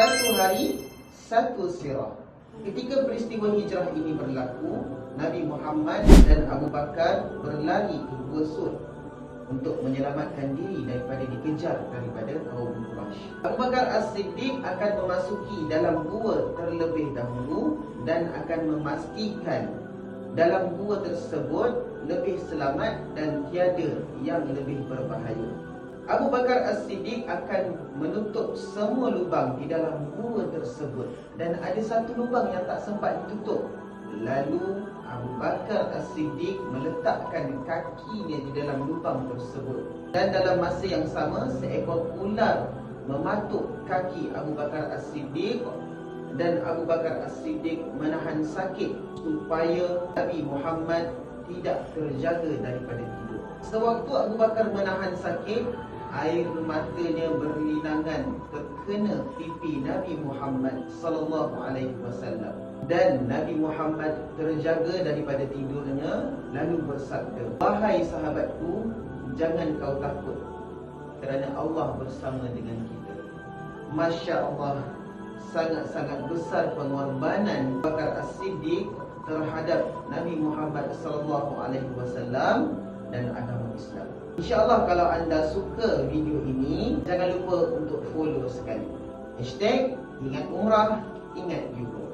Satu hari, satu sirah. Ketika peristiwa hijrah ini berlaku, Nabi Muhammad dan Abu Bakar berlari ke Gua Sur untuk menyelamatkan diri daripada dikejar daripada kaum Quraisy. Abu Bakar As-Siddiq akan memasuki dalam gua terlebih dahulu dan akan memastikan dalam gua tersebut lebih selamat dan tiada yang lebih berbahaya. Abu Bakar As-Siddiq akan menutup semua lubang di dalam gua tersebut dan ada satu lubang yang tak sempat ditutup. Lalu Abu Bakar As-Siddiq meletakkan kakinya di dalam lubang tersebut. Dan dalam masa yang sama, seekor ular mematuk kaki Abu Bakar As-Siddiq dan Abu Bakar As-Siddiq menahan sakit supaya Nabi Muhammad tidak terjaga daripada tidur. Sewaktu Abu Bakar menahan sakit, air matanya berlinangan terkena pipi Nabi Muhammad sallallahu alaihi wasallam. Dan Nabi Muhammad terjaga daripada tidurnya lalu bersabda, "Wahai sahabatku, jangan kau takut kerana Allah bersama dengan kita." Masya Allah, sangat-sangat besar pengorbanan Abu Bakar As-Siddiq terhadap Nabi Muhammad sallallahu alaihi wasallam dan agama Islam. InsyaAllah kalau anda suka video ini, jangan lupa untuk follow sekali. #ingat umrah, ingat juga.